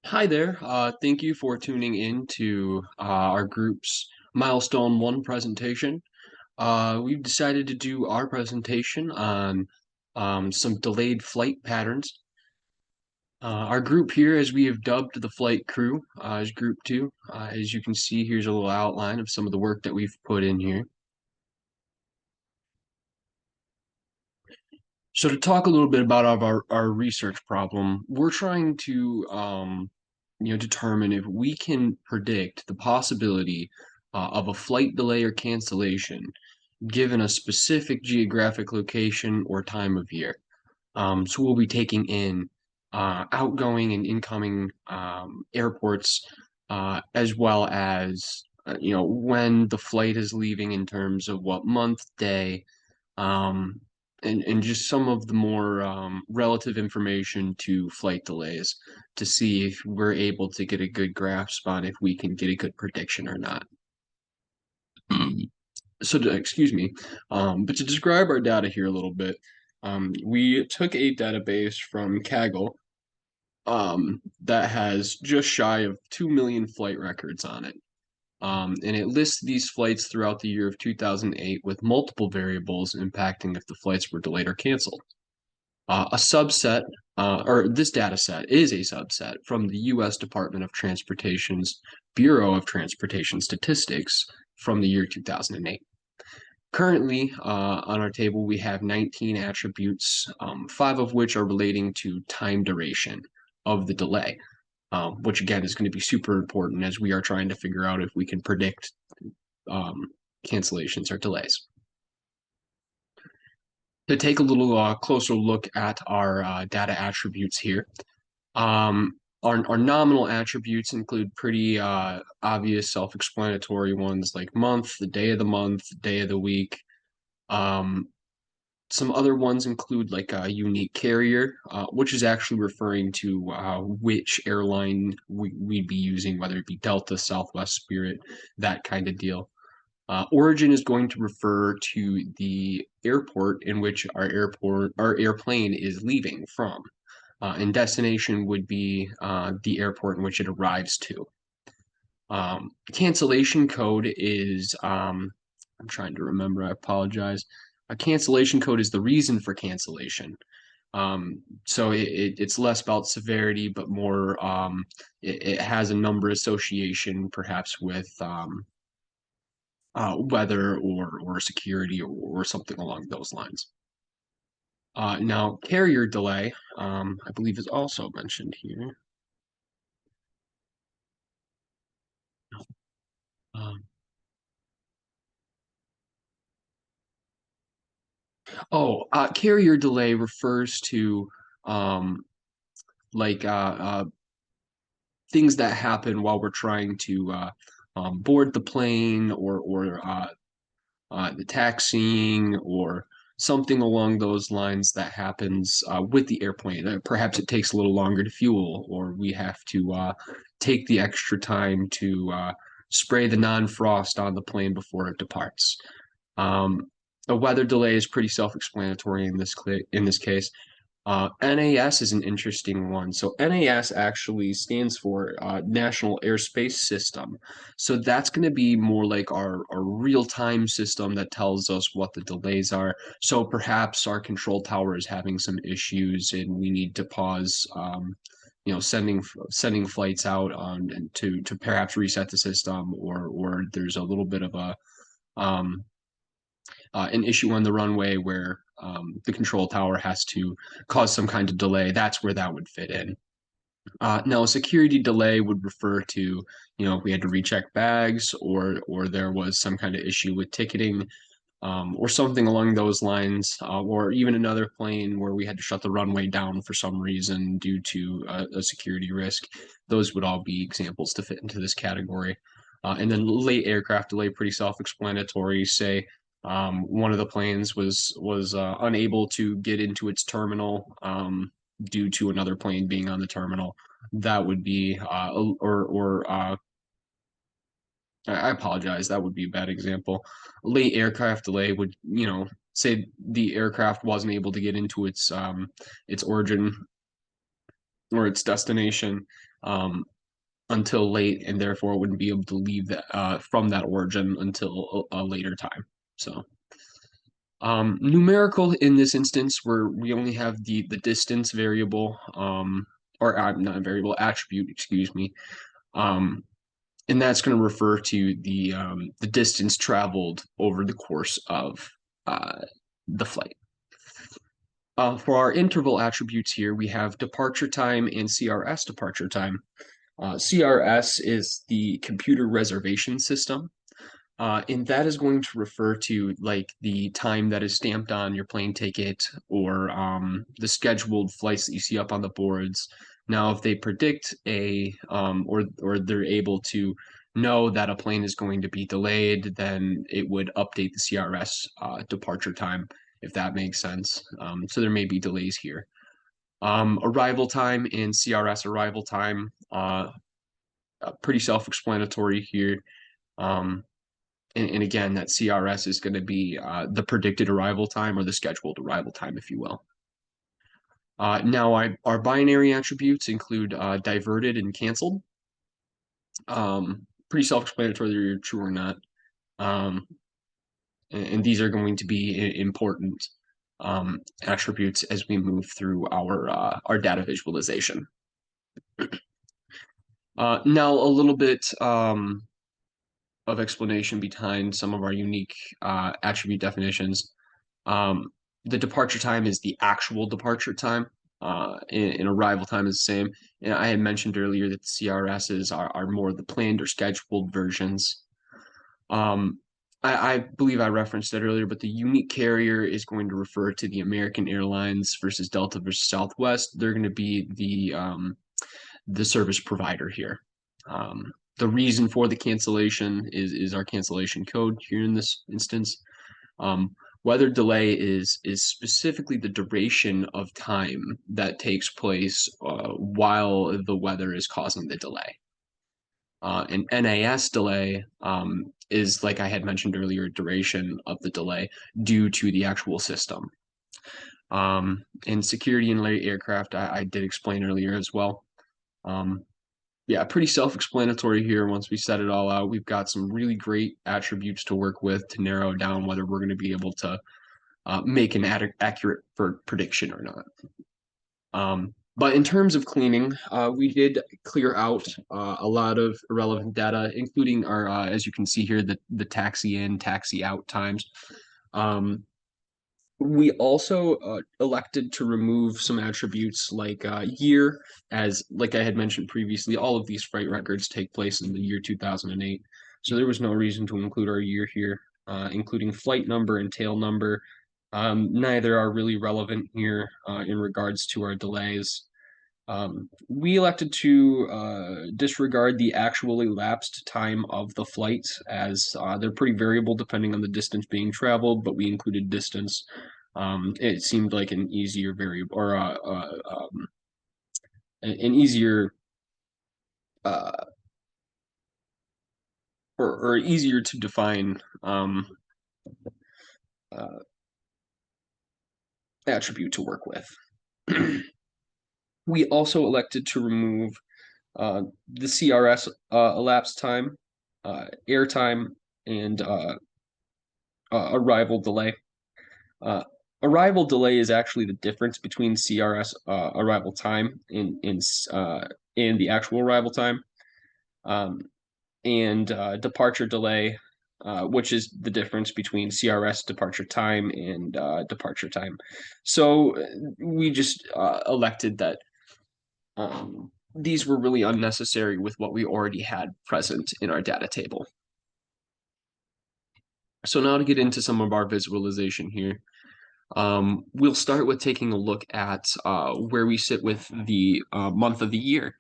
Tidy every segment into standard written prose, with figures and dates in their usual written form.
Hi there. Thank you for tuning in to our group's Milestone 1 presentation. We've decided to do our presentation on some delayed flight patterns. Our group here, as we have dubbed the flight crew, is Group 2. As you can see, here's a little outline of some of the work that we've put in here. So to talk a little bit about our research problem, we're trying to determine if we can predict the possibility of a flight delay or cancellation given a specific geographic location or time of year. So we'll be taking in outgoing and incoming airports, as well as when the flight is leaving in terms of what month, day, um, and just some of the more relative information to flight delays to see if we're able to get a good grasp on if we can get a good prediction or not. Excuse me, but to describe our data here a little bit, we took a database from Kaggle that has just shy of 2 million flight records on it. And it lists these flights throughout the year of 2008 with multiple variables impacting if the flights were delayed or canceled. A subset, or this data set is a subset from the U.S. Department of Transportation's Bureau of Transportation Statistics from the year 2008. Currently, on our table, we have 19 attributes, five of which are relating to time duration of the delay, which again is going to be super important as we are trying to figure out if we can predict um, cancellations or delays. To take a little closer look at our data attributes here, our nominal attributes include pretty obvious self-explanatory ones like month, the day of the week. Um, some other ones include like a unique carrier, which is actually referring to which airline we'd be using, whether it be Delta, Southwest, Spirit, that kind of deal. Origin is going to refer to the airport in which our airplane is leaving from. And destination would be the airport in which it arrives to. Cancellation code is, I'm trying to remember, I apologize. A cancellation code is the reason for cancellation. So it's less about severity, but more, it has a number association, perhaps with weather or security or something along those lines. Now, carrier delay, I believe, is also mentioned here. Um, Carrier delay refers to um, like things that happen while we're trying to board the plane or the taxiing or something along those lines that happens with the airplane. Perhaps it takes a little longer to fuel, or we have to take the extra time to spray the non-frost on the plane before it departs. Um, a weather delay is pretty self-explanatory in this case. NAS is an interesting one. So NAS actually stands for National Airspace System. So that's going to be more like our real-time system that tells us what the delays are. So perhaps our control tower is having some issues and we need to pause, sending flights out on and to perhaps reset the system, or there's a little bit of a um, an issue on the runway where the control tower has to cause some kind of delay, that's where that would fit in. Now, a security delay would refer to, we had to recheck bags or there was some kind of issue with ticketing or something along those lines, or even another plane where we had to shut the runway down for some reason due to a security risk. Those would all be examples to fit into this category. And then late aircraft delay, pretty self-explanatory. Say one of the planes was unable to get into its terminal due to another plane being on the terminal. That would be or I apologize. That would be a bad example. Late aircraft delay would, say the aircraft wasn't able to get into its origin or its destination until late, and therefore wouldn't be able to leave that from that origin until a later time. So numerical in this instance, where we only have the distance variable, or not variable attribute, excuse me, um, and that's going to refer to the distance traveled over the course of uh, the flight. For our interval attributes here, we have departure time and CRS departure time. CRS is the computer reservation system, and that is going to refer to like the time that is stamped on your plane ticket or the scheduled flights that you see up on the boards. Now, if they predict or they're able to know that a plane is going to be delayed, then it would update the CRS departure time, if that makes sense. So there may be delays here. Arrival time and CRS arrival time, pretty self-explanatory here. Um, and again, that CRS is going to be the predicted arrival time or the scheduled arrival time, if you will. Now, our binary attributes include diverted and canceled. Pretty self-explanatory whether you're true or not. And these are going to be important attributes as we move through our data visualization. Now, a little bit of explanation behind some of our unique attribute definitions. Um, the departure time is the actual departure time, and arrival time is the same. And I had mentioned earlier that the CRSs are more the planned or scheduled versions. Um, I believe I referenced that earlier, but the unique carrier is going to refer to the American Airlines versus Delta versus Southwest. They're going to be the service provider here. The reason for the cancellation is our cancellation code here in this instance. Weather delay is specifically the duration of time that takes place while the weather is causing the delay. An NAS delay is, like I had mentioned earlier, duration of the delay due to the actual system. In security and light aircraft, I did explain earlier as well. Yeah, pretty self-explanatory here. Once we set it all out, we've got some really great attributes to work with to narrow down whether we're going to be able to make an accurate prediction or not. But in terms of cleaning, we did clear out a lot of irrelevant data, including our, as you can see here, the taxi in, taxi out times. We also elected to remove some attributes like year, as like I had mentioned previously, all of these flight records take place in the year 2008. So there was no reason to include our year here, including flight number and tail number. Neither are really relevant here in regards to our delays. We elected to disregard the actual elapsed time of the flight, as they're pretty variable depending on the distance being traveled, but we included distance. It seemed like an easier variable, or an easier uh, or easier to define uh, attribute to work with. We also elected to remove the CRS elapsed time, airtime, and arrival delay. Arrival delay is actually the difference between CRS arrival time and the actual arrival time, and departure delay, which is the difference between CRS departure time and departure time. So we just elected that these were really unnecessary with what we already had present in our data table. So now to get into some of our visualization here. We'll start with taking a look at where we sit with the month of the year.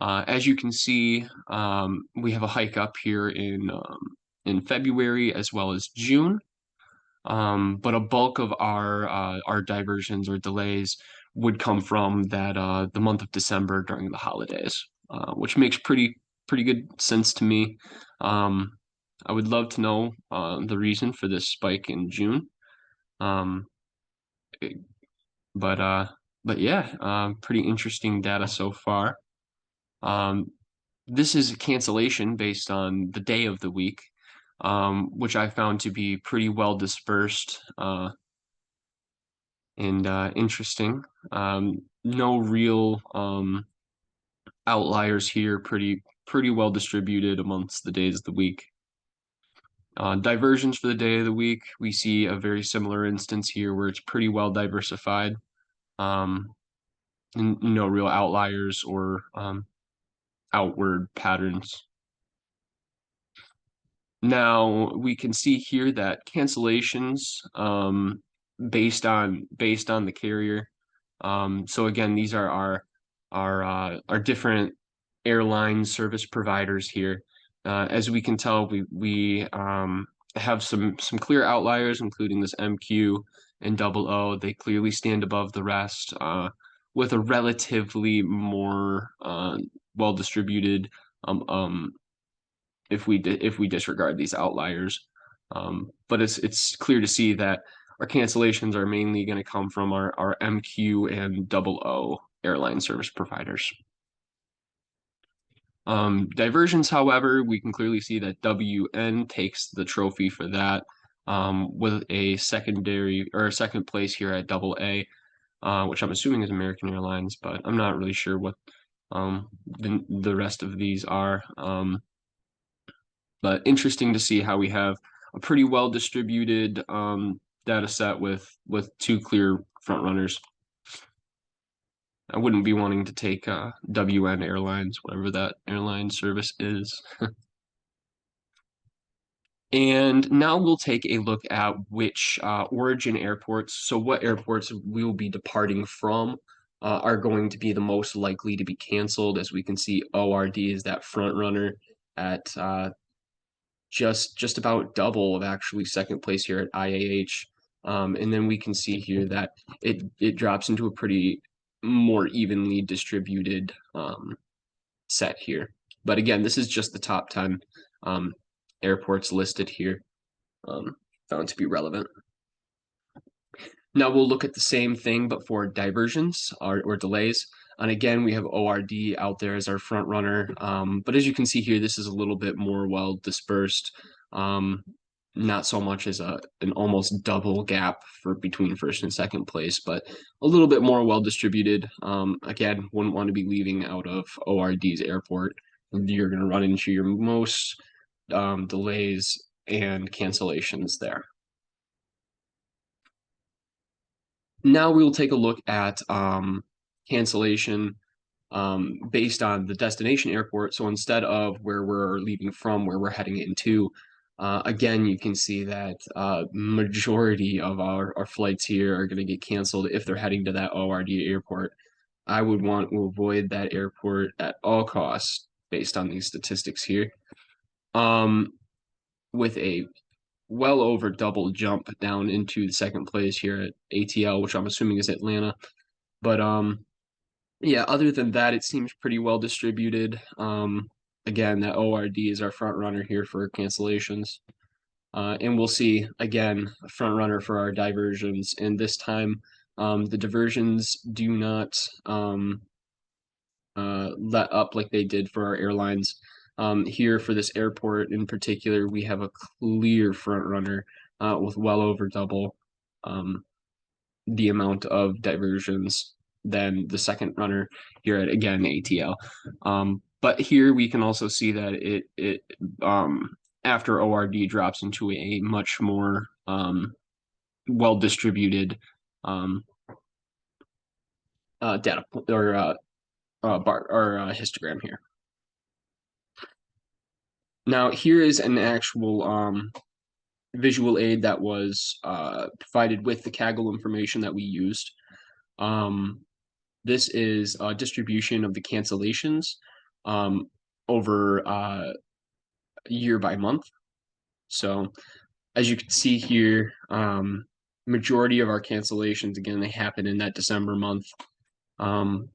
As you can see, we have a hike up here in February as well as June. But a bulk of our diversions or delays would come from that the month of December during the holidays, which makes pretty good sense to me. I would love to know the reason for this spike in June. Um, but But yeah, pretty interesting data so far. Um, this is a cancellation based on the day of the week, which I found to be pretty well dispersed and interesting. No real outliers here, pretty well distributed amongst the days of the week. Diversions for the day of the week, we see a very similar instance here where it's pretty well diversified. Um, no real outliers or outward patterns. Now we can see here that cancellations based on the carrier. So again, these are our different airline service providers here. As we can tell, we have some clear outliers, including this MQ and double O. They clearly stand above the rest, with a relatively more well distributed if we disregard these outliers. But it's clear to see that our cancellations are mainly going to come from our MQ and double O airline service providers. Diversions, however, we can clearly see that WN takes the trophy for that, with a secondary or a second place here at double A, which I'm assuming is American Airlines, but I'm not really sure what the rest of these are. But interesting to see how we have a pretty well distributed data set with two clear front runners. I wouldn't be wanting to take WN Airlines, whatever that airline service is. And now we'll take a look at which origin airports, so what airports we will be departing from, are going to be the most likely to be canceled. As we can see, ORD is that front runner at just about double of actually second place here at IAH. And then we can see here that it drops into a pretty more evenly distributed set here. But again, this is just the top 10 airports listed here, found to be relevant. Now we'll look at the same thing, but for diversions or delays. And again, we have ORD out there as our front runner. But as you can see here, this is a little bit more well dispersed. Not so much as an almost double gap for between first and second place, but a little bit more well distributed. Again, wouldn't want to be leaving out of ORD's airport. You're going to run into your most delays and cancellations there. Now we will take a look at cancellation based on the destination airport. So instead of where we're leaving from, where we're heading into, again, you can see that majority of our flights here are going to get canceled if they're heading to that ORD airport. I would want to avoid that airport at all costs based on these statistics here. With a well over double jump down into the second place here at ATL, which I'm assuming is Atlanta. But yeah, other than that, it seems pretty well distributed. Again, that ORD is our front runner here for cancellations. And we'll see again a front runner for our diversions. And this time, the diversions do not let up like they did for our airlines. Here for this airport in particular, we have a clear front runner with well over double the amount of diversions than the second runner here at again ATL. But here we can also see that it after ORD drops into a much more well distributed data or bar or histogram here. Now here is an actual visual aid that was provided with the Kaggle information that we used. This is a distribution of the cancellations over year by month. So as you can see here, majority of our cancellations, again, they happen in that December month. And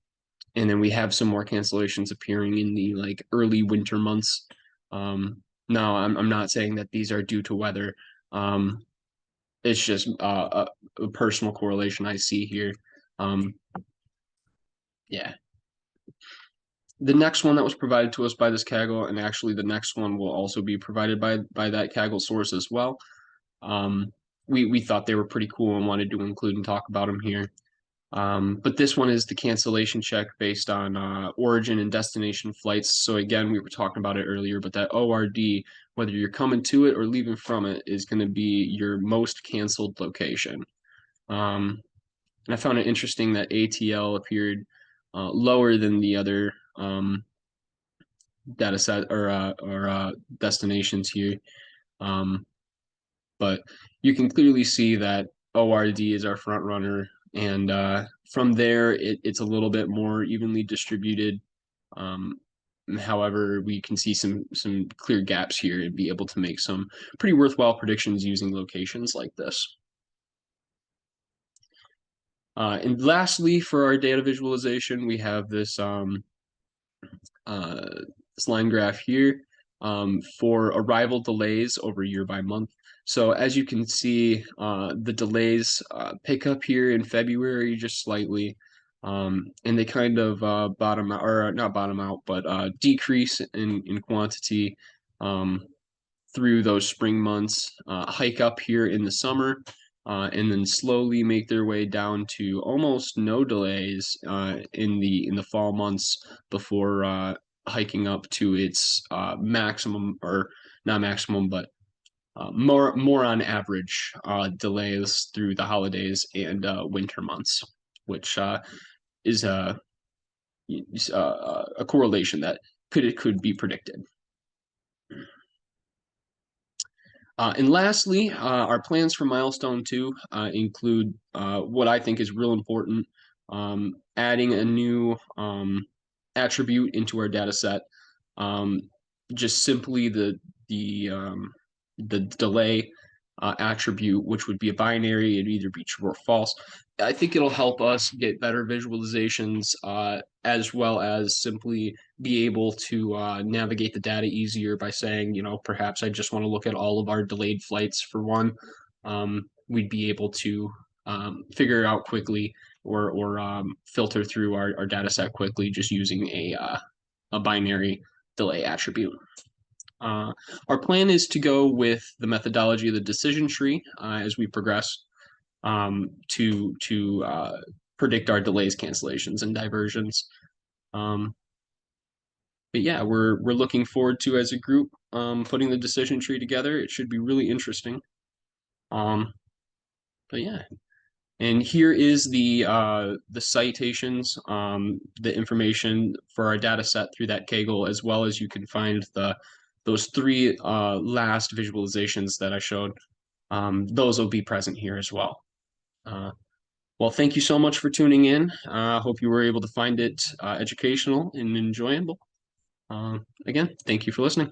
then we have some more cancellations appearing in the like early winter months. No, I'm not saying that these are due to weather. It's just a personal correlation I see here. Yeah. The next one that was provided to us by this Kaggle, and actually the next one will also be provided by that Kaggle source as well. Um, we thought they were pretty cool and wanted to include and talk about them here. But this one is the cancellation check based on origin and destination flights. So again, we were talking about it earlier, but that ORD, whether you're coming to it or leaving from it, is going to be your most canceled location. And I found it interesting that ATL appeared lower than the other data set or destinations here. Um, but you can clearly see that ORD is our front runner, and from there it's a little bit more evenly distributed. Um, However, we can see some clear gaps here and be able to make some pretty worthwhile predictions using locations like this. And lastly, for our data visualization, we have uh, this line graph here for arrival delays over year by month. So as you can see, the delays pick up here in February just slightly, and they kind of bottom out, or not bottom out, but decrease in quantity through those spring months, hike up here in the summer, and then slowly make their way down to almost no delays in the fall months before hiking up to its maximum, or not maximum, but more on average delays through the holidays and winter months, which is a correlation that could be predicted. And lastly, our plans for Milestone 2 include what I think is real important, adding a new attribute into our data set. Um, just simply the delay attribute, which would be a binary, it'd either be true or false. I think it'll help us get better visualizations as well as simply be able to navigate the data easier by saying, perhaps I just want to look at all of our delayed flights for one. We'd be able to figure it out quickly or filter through our data set quickly just using a binary delay attribute. Our plan is to go with the methodology of the decision tree as we progress to predict our delays, cancellations, and diversions. But yeah, we're looking forward to, as a group, putting the decision tree together. It should be really interesting. Um, but yeah, and here is the citations, the information for our data set through that Kaggle, as well as you can find those three last visualizations that I showed. Those will be present here as well. Well, thank you so much for tuning in. I hope you were able to find it educational and enjoyable. Again, thank you for listening.